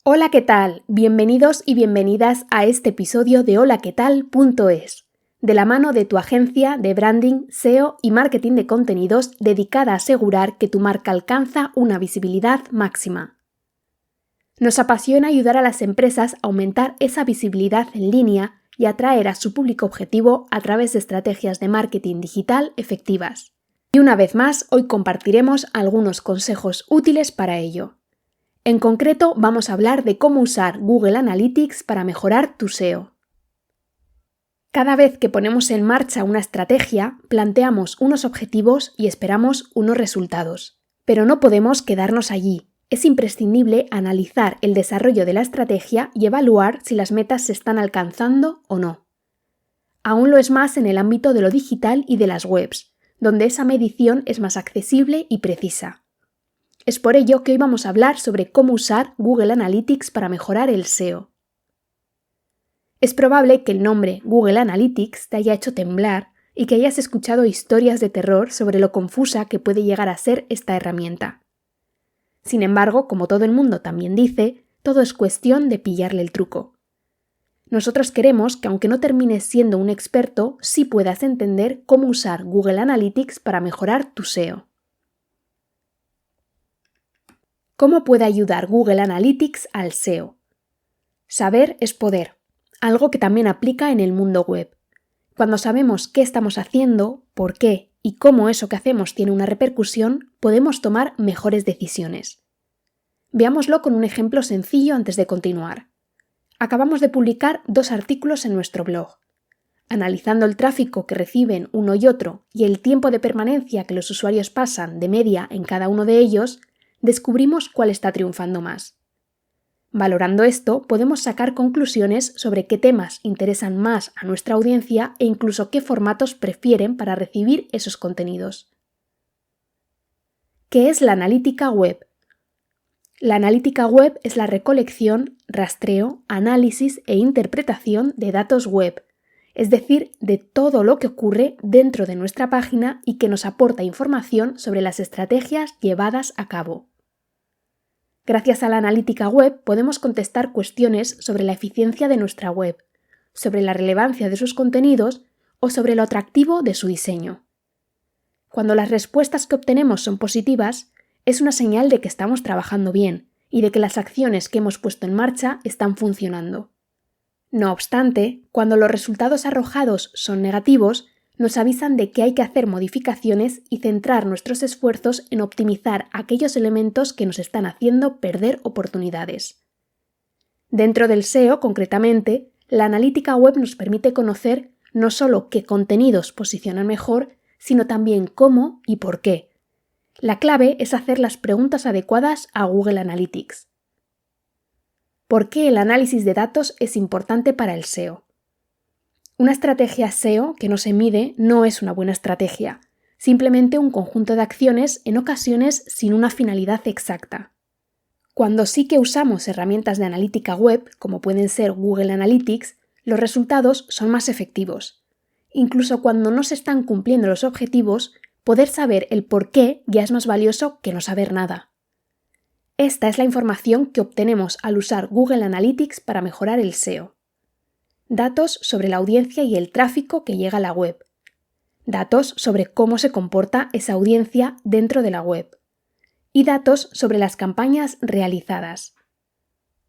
Hola, ¿qué tal? Bienvenidos y bienvenidas a este episodio de holaquetal.es, de la mano de tu agencia de branding, SEO y marketing de contenidos dedicada a asegurar que tu marca alcanza una visibilidad máxima. Nos apasiona ayudar a las empresas a aumentar esa visibilidad en línea y atraer a su público objetivo a través de estrategias de marketing digital efectivas. Y una vez más, hoy compartiremos algunos consejos útiles para ello. En concreto, vamos a hablar de cómo usar Google Analytics para mejorar tu SEO. Cada vez que ponemos en marcha una estrategia, planteamos unos objetivos y esperamos unos resultados. Pero no podemos quedarnos allí. Es imprescindible analizar el desarrollo de la estrategia y evaluar si las metas se están alcanzando o no. Aún lo es más en el ámbito de lo digital y de las webs, donde esa medición es más accesible y precisa. Es por ello que hoy vamos a hablar sobre cómo usar Google Analytics para mejorar el SEO. Es probable que el nombre Google Analytics te haya hecho temblar y que hayas escuchado historias de terror sobre lo confusa que puede llegar a ser esta herramienta. Sin embargo, como todo el mundo también dice, todo es cuestión de pillarle el truco. Nosotros queremos que aunque no termines siendo un experto, sí puedas entender cómo usar Google Analytics para mejorar tu SEO. ¿Cómo puede ayudar Google Analytics al SEO? Saber es poder, algo que también aplica en el mundo web. Cuando sabemos qué estamos haciendo, por qué y cómo eso que hacemos tiene una repercusión, podemos tomar mejores decisiones. Veámoslo con un ejemplo sencillo antes de continuar. Acabamos de publicar 2 artículos en nuestro blog. Analizando el tráfico que reciben uno y otro y el tiempo de permanencia que los usuarios pasan de media en cada uno de ellos, descubrimos cuál está triunfando más. Valorando esto, podemos sacar conclusiones sobre qué temas interesan más a nuestra audiencia e incluso qué formatos prefieren para recibir esos contenidos. ¿Qué es la analítica web? La analítica web es la recolección, rastreo, análisis e interpretación de datos web, es decir, de todo lo que ocurre dentro de nuestra página y que nos aporta información sobre las estrategias llevadas a cabo. Gracias a la analítica web podemos contestar cuestiones sobre la eficiencia de nuestra web, sobre la relevancia de sus contenidos o sobre lo atractivo de su diseño. Cuando las respuestas que obtenemos son positivas, es una señal de que estamos trabajando bien y de que las acciones que hemos puesto en marcha están funcionando. No obstante, cuando los resultados arrojados son negativos, nos avisan de que hay que hacer modificaciones y centrar nuestros esfuerzos en optimizar aquellos elementos que nos están haciendo perder oportunidades. Dentro del SEO, concretamente, la analítica web nos permite conocer no solo qué contenidos posicionan mejor, sino también cómo y por qué. La clave es hacer las preguntas adecuadas a Google Analytics. ¿Por qué el análisis de datos es importante para el SEO? Una estrategia SEO que no se mide no es una buena estrategia, simplemente un conjunto de acciones en ocasiones sin una finalidad exacta. Cuando sí que usamos herramientas de analítica web, como pueden ser Google Analytics, los resultados son más efectivos. Incluso cuando no se están cumpliendo los objetivos, poder saber el por qué ya es más valioso que no saber nada. Esta es la información que obtenemos al usar Google Analytics para mejorar el SEO. Datos sobre la audiencia y el tráfico que llega a la web. Datos sobre cómo se comporta esa audiencia dentro de la web. Y datos sobre las campañas realizadas.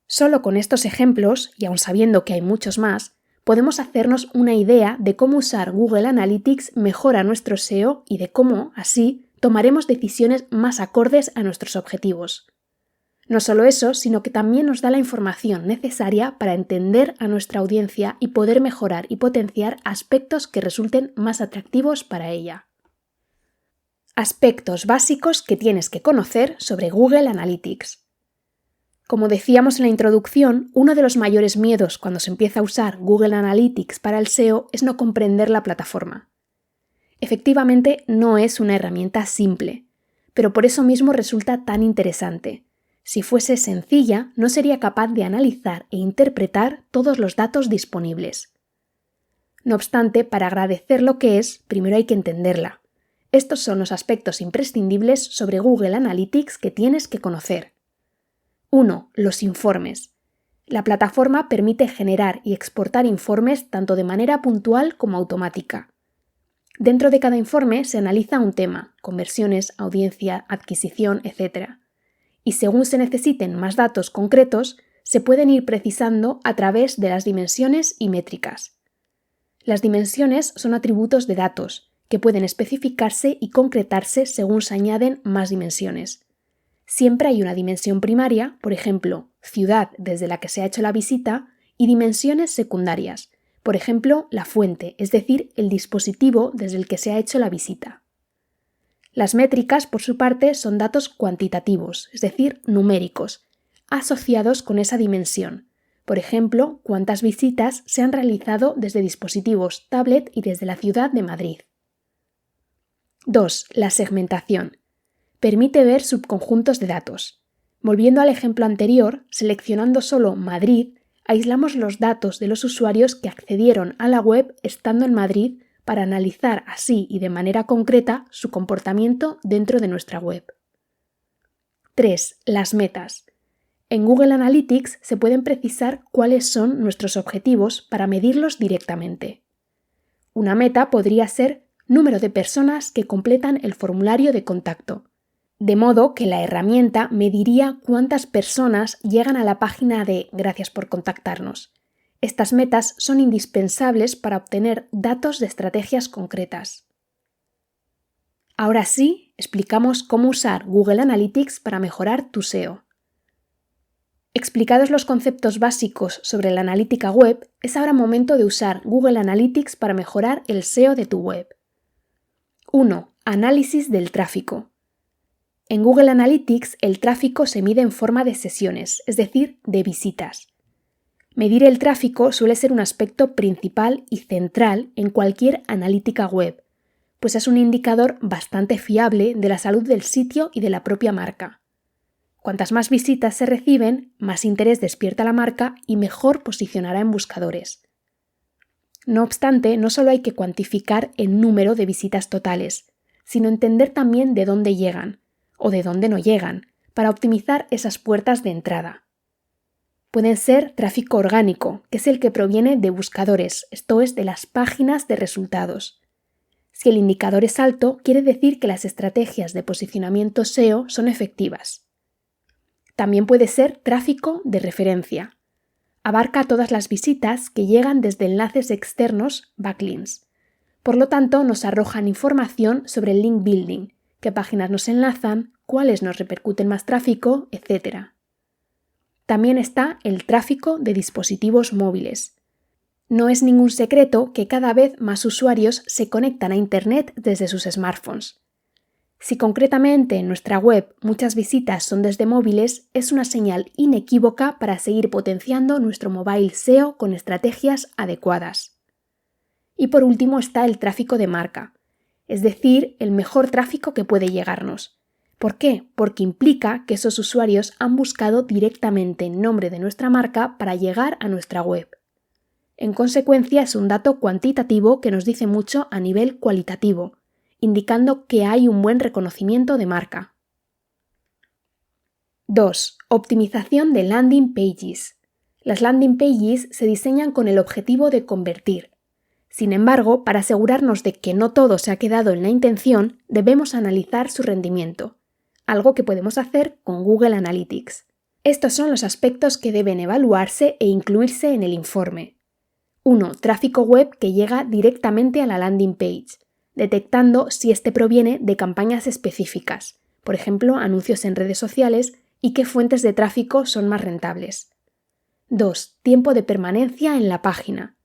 Solo con estos ejemplos, y aun sabiendo que hay muchos más, podemos hacernos una idea de cómo usar Google Analytics mejora nuestro SEO y de cómo, así, tomaremos decisiones más acordes a nuestros objetivos. No solo eso, sino que también nos da la información necesaria para entender a nuestra audiencia y poder mejorar y potenciar aspectos que resulten más atractivos para ella. Aspectos básicos que tienes que conocer sobre Google Analytics. Como decíamos en la introducción, uno de los mayores miedos cuando se empieza a usar Google Analytics para el SEO es no comprender la plataforma. Efectivamente, no es una herramienta simple, pero por eso mismo resulta tan interesante. Si fuese sencilla, no sería capaz de analizar e interpretar todos los datos disponibles. No obstante, para agradecer lo que es, primero hay que entenderla. Estos son los aspectos imprescindibles sobre Google Analytics que tienes que conocer. 1. Los informes. La plataforma permite generar y exportar informes tanto de manera puntual como automática. Dentro de cada informe se analiza un tema, conversiones, audiencia, adquisición, etc. Y según se necesiten más datos concretos, se pueden ir precisando a través de las dimensiones y métricas. Las dimensiones son atributos de datos, que pueden especificarse y concretarse según se añaden más dimensiones. Siempre hay una dimensión primaria, por ejemplo, ciudad desde la que se ha hecho la visita, y dimensiones secundarias, por ejemplo, la fuente, es decir, el dispositivo desde el que se ha hecho la visita. Las métricas, por su parte, son datos cuantitativos, es decir, numéricos, asociados con esa dimensión. Por ejemplo, cuántas visitas se han realizado desde dispositivos tablet y desde la ciudad de Madrid. 2. La segmentación. Permite ver subconjuntos de datos. Volviendo al ejemplo anterior, seleccionando solo Madrid, aislamos los datos de los usuarios que accedieron a la web estando en Madrid para analizar así y de manera concreta su comportamiento dentro de nuestra web. 3. Las metas. En Google Analytics se pueden precisar cuáles son nuestros objetivos para medirlos directamente. Una meta podría ser número de personas que completan el formulario de contacto, de modo que la herramienta mediría cuántas personas llegan a la página de Gracias por contactarnos. Estas metas son indispensables para obtener datos de estrategias concretas. Ahora sí, explicamos cómo usar Google Analytics para mejorar tu SEO. Explicados los conceptos básicos sobre la analítica web, es ahora momento de usar Google Analytics para mejorar el SEO de tu web. 1. Análisis del tráfico. En Google Analytics el tráfico se mide en forma de sesiones, es decir, de visitas. Medir el tráfico suele ser un aspecto principal y central en cualquier analítica web, pues es un indicador bastante fiable de la salud del sitio y de la propia marca. Cuantas más visitas se reciben, más interés despierta la marca y mejor posicionará en buscadores. No obstante, no solo hay que cuantificar el número de visitas totales, sino entender también de dónde llegan, o de dónde no llegan, para optimizar esas puertas de entrada. Pueden ser tráfico orgánico, que es el que proviene de buscadores, esto es, de las páginas de resultados. Si el indicador es alto, quiere decir que las estrategias de posicionamiento SEO son efectivas. También puede ser tráfico de referencia. Abarca todas las visitas que llegan desde enlaces externos, backlinks. Por lo tanto, nos arrojan información sobre el link building, qué páginas nos enlazan, cuáles nos repercuten más tráfico, etc. También está el tráfico de dispositivos móviles. No es ningún secreto que cada vez más usuarios se conectan a Internet desde sus smartphones. Si concretamente en nuestra web muchas visitas son desde móviles, es una señal inequívoca para seguir potenciando nuestro mobile SEO con estrategias adecuadas. Y por último está el tráfico de marca, es decir, el mejor tráfico que puede llegarnos. ¿Por qué? Porque implica que esos usuarios han buscado directamente en nombre de nuestra marca para llegar a nuestra web. En consecuencia, es un dato cuantitativo que nos dice mucho a nivel cualitativo, indicando que hay un buen reconocimiento de marca. 2. Optimización de landing pages. Las landing pages se diseñan con el objetivo de convertir. Sin embargo, para asegurarnos de que no todo se ha quedado en la intención, debemos analizar su rendimiento, algo que podemos hacer con Google Analytics. Estos son los aspectos que deben evaluarse e incluirse en el informe. 1. Tráfico web que llega directamente a la landing page, detectando si este proviene de campañas específicas, por ejemplo, anuncios en redes sociales, y qué fuentes de tráfico son más rentables. 2. Tiempo de permanencia en la página.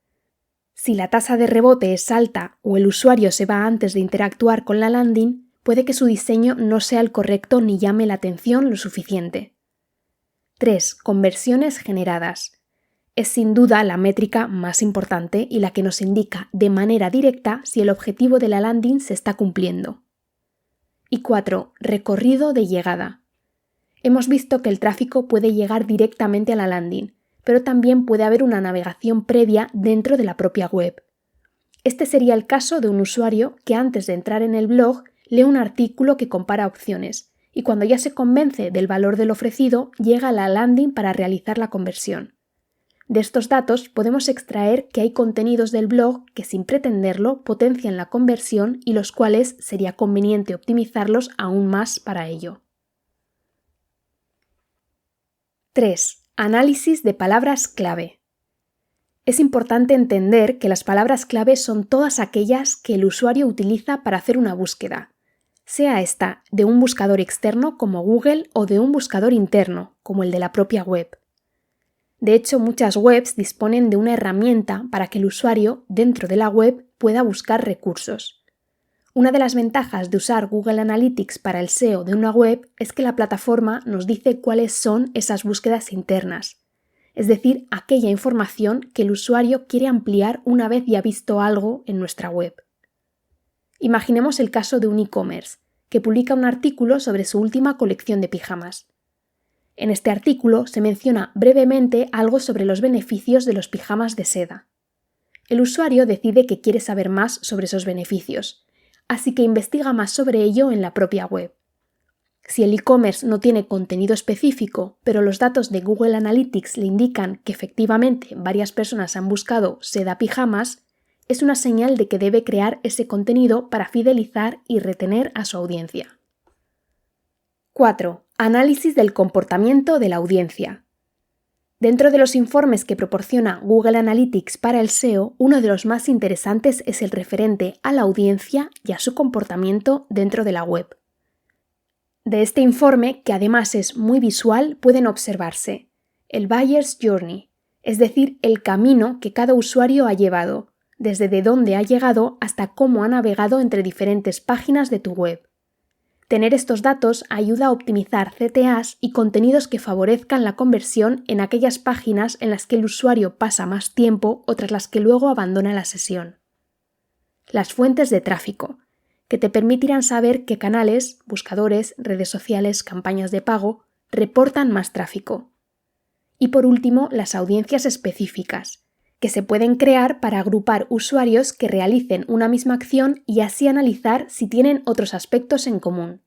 Si la tasa de rebote es alta o el usuario se va antes de interactuar con la landing, puede que su diseño no sea el correcto ni llame la atención lo suficiente. 3. Conversiones generadas. Es sin duda la métrica más importante y la que nos indica de manera directa si el objetivo de la landing se está cumpliendo. Y 4. Recorrido de llegada. Hemos visto que el tráfico puede llegar directamente a la landing, pero también puede haber una navegación previa dentro de la propia web. Este sería el caso de un usuario que antes de entrar en el blog lee un artículo que compara opciones y cuando ya se convence del valor del ofrecido, llega a la landing para realizar la conversión. De estos datos podemos extraer que hay contenidos del blog que sin pretenderlo potencian la conversión y los cuales sería conveniente optimizarlos aún más para ello. 3. Análisis de palabras clave. Es importante entender que las palabras clave son todas aquellas que el usuario utiliza para hacer una búsqueda, sea esta de un buscador externo como Google o de un buscador interno como el de la propia web. De hecho, muchas webs disponen de una herramienta para que el usuario, dentro de la web, pueda buscar recursos. Una de las ventajas de usar Google Analytics para el SEO de una web es que la plataforma nos dice cuáles son esas búsquedas internas, es decir, aquella información que el usuario quiere ampliar una vez ya visto algo en nuestra web. Imaginemos el caso de un e-commerce, que publica un artículo sobre su última colección de pijamas. En este artículo se menciona brevemente algo sobre los beneficios de los pijamas de seda. El usuario decide que quiere saber más sobre esos beneficios, así que investiga más sobre ello en la propia web. Si el e-commerce no tiene contenido específico, pero los datos de Google Analytics le indican que efectivamente varias personas han buscado seda pijamas, es una señal de que debe crear ese contenido para fidelizar y retener a su audiencia. 4. Análisis del comportamiento de la audiencia. Dentro de los informes que proporciona Google Analytics para el SEO, uno de los más interesantes es el referente a la audiencia y a su comportamiento dentro de la web. De este informe, que además es muy visual, pueden observarse el Buyer's Journey, es decir, el camino que cada usuario ha llevado, desde de dónde ha llegado hasta cómo ha navegado entre diferentes páginas de tu web. Tener estos datos ayuda a optimizar CTAs y contenidos que favorezcan la conversión en aquellas páginas en las que el usuario pasa más tiempo o tras las que luego abandona la sesión. Las fuentes de tráfico, que te permitirán saber qué canales, buscadores, redes sociales, campañas de pago, reportan más tráfico. Y por último, las audiencias específicas, que se pueden crear para agrupar usuarios que realicen una misma acción y así analizar si tienen otros aspectos en común.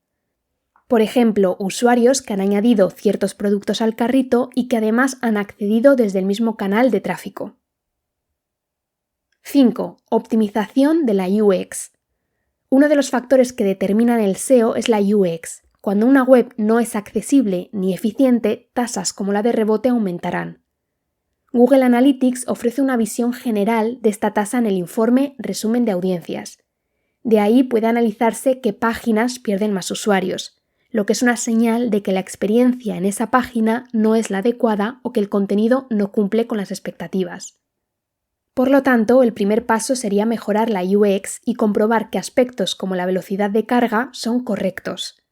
Por ejemplo, usuarios que han añadido ciertos productos al carrito y que además han accedido desde el mismo canal de tráfico. 5. Optimización de la UX. Uno de los factores que determinan el SEO es la UX. Cuando una web no es accesible ni eficiente, tasas como la de rebote aumentarán. Google Analytics ofrece una visión general de esta tasa en el informe Resumen de audiencias. De ahí puede analizarse qué páginas pierden más usuarios, lo que es una señal de que la experiencia en esa página no es la adecuada o que el contenido no cumple con las expectativas. Por lo tanto, el primer paso sería mejorar la UX y comprobar que aspectos como la velocidad de carga son correctos.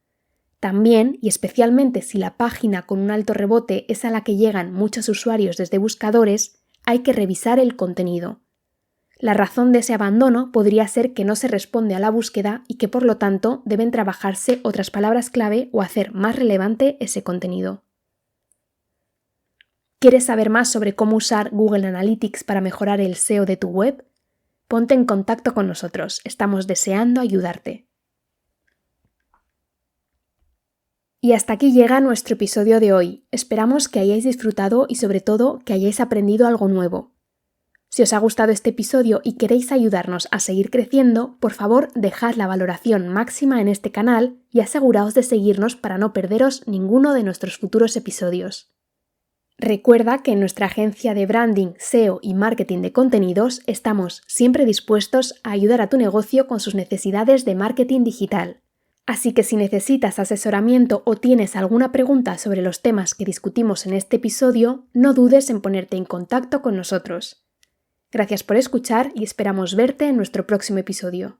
También, y especialmente si la página con un alto rebote es a la que llegan muchos usuarios desde buscadores, hay que revisar el contenido. La razón de ese abandono podría ser que no se responde a la búsqueda y que por lo tanto deben trabajarse otras palabras clave o hacer más relevante ese contenido. ¿Quieres saber más sobre cómo usar Google Analytics para mejorar el SEO de tu web? Ponte en contacto con nosotros, estamos deseando ayudarte. Y hasta aquí llega nuestro episodio de hoy. Esperamos que hayáis disfrutado y sobre todo que hayáis aprendido algo nuevo. Si os ha gustado este episodio y queréis ayudarnos a seguir creciendo, por favor dejad la valoración máxima en este canal y aseguraos de seguirnos para no perderos ninguno de nuestros futuros episodios. Recuerda que en nuestra agencia de branding, SEO y marketing de contenidos estamos siempre dispuestos a ayudar a tu negocio con sus necesidades de marketing digital. Así que si necesitas asesoramiento o tienes alguna pregunta sobre los temas que discutimos en este episodio, no dudes en ponerte en contacto con nosotros. Gracias por escuchar y esperamos verte en nuestro próximo episodio.